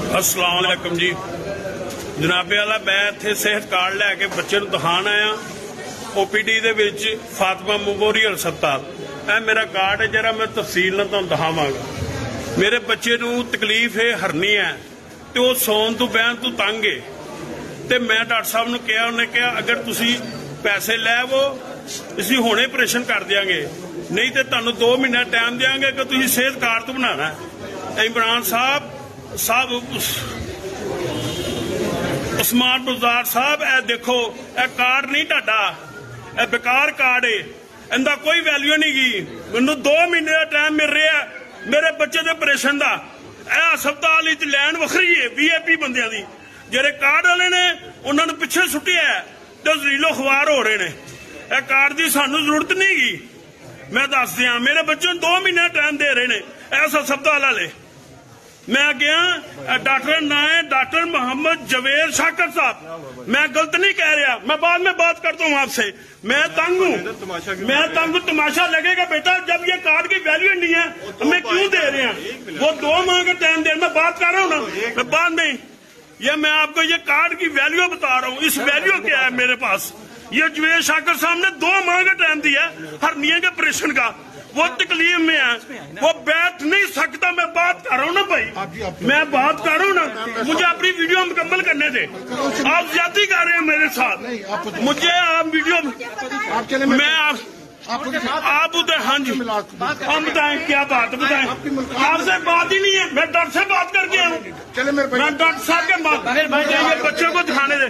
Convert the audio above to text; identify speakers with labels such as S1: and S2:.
S1: अस्सलाम वालेकुम जी। जनाबे वाला मैं इत्थे सेहत कार्ड लैके बच्चे नूं दिखाण आया OPD दे विच फातिमा मैमोरियल हस्पताल। यह मेरा कार्ड है जरा मैं तफसील नाल तुहानूं दिखावांगा। मेरे बच्चे नूं तकलीफ है हरनी है ते वो सौन तो बहन तो तंग है ते मैं डॉक्टर साहब नूं कहा, उन्हें कहा अगर तुसीं पैसे लैवो असीं हुणे ऑपरेशन कर देंगे, नहीं तो तुहानूं 2 महीना टाइम देंगे कि तुसीं सेहत कार्ड तो बनाना है। इमरान साहब उस्मान बुज़दार साहब ए देखो ए कार्ड नहीं ढाडा, ए बेकार कार्ड है, इनका कोई वैल्यू नहीं गी। मैनू 2 महीने का टाइम मिल रहा है मेरे बच्चे के ऑपरेशन का। यह हस्पताल लैन वखरी है VIP बंदियां दी, जेरे कार्ड वाले ने उन्होंने पिछे सुटिया है तो जरीलो खुआर हो रहे ने। यह कार्ड की सानू जरूरत नहीं गी। मैं दस दिया मेरे बच्चे 2 महीने टाइम दे रहे ने इस हस्पताल वाले। मैं गया डॉक्टर ना है डॉक्टर मोहम्मद जवेद शाकर साहब, मैं गलत नहीं कह रहा, मैं बाद में बात करता हूँ आपसे। मैं तंग हूँ, मैं तंग। तमाशा लगेगा बेटा जब ये कार्ड की वैल्यू नहीं है हमें क्यों दे रहे हैं। वो 2 माह का टाइम दे, मैं बात कर रहा हूँ ना, मैं बाद में ये मैं आपको ये कार्ड की वैल्यू बता रहा हूँ। इस वैल्यू क्या है मेरे पास। ये जवेद शाकर साहब ने 2 माह का टाइम दिया हरनिया के ऑपरेशन का। वो तकलीफ में है, वो बैठ नहीं सकता। मैं बात कर रहा हूँ ना भाई, मैं बात कर रहा हूँ ना, मुझे अपनी वीडियो मुकम्मल करने दे। आप ज्यादा कर रहे हैं मेरे साथ, मुझे आप वीडियो मैं आप उधर। हाँ जी हम बताएं क्या बात बताएं। आपसे बात ही नहीं है, मैं डॉक्टर से बात करके आऊँ। मैं डॉक्टर साहब के बच्चों को दिखाने दे।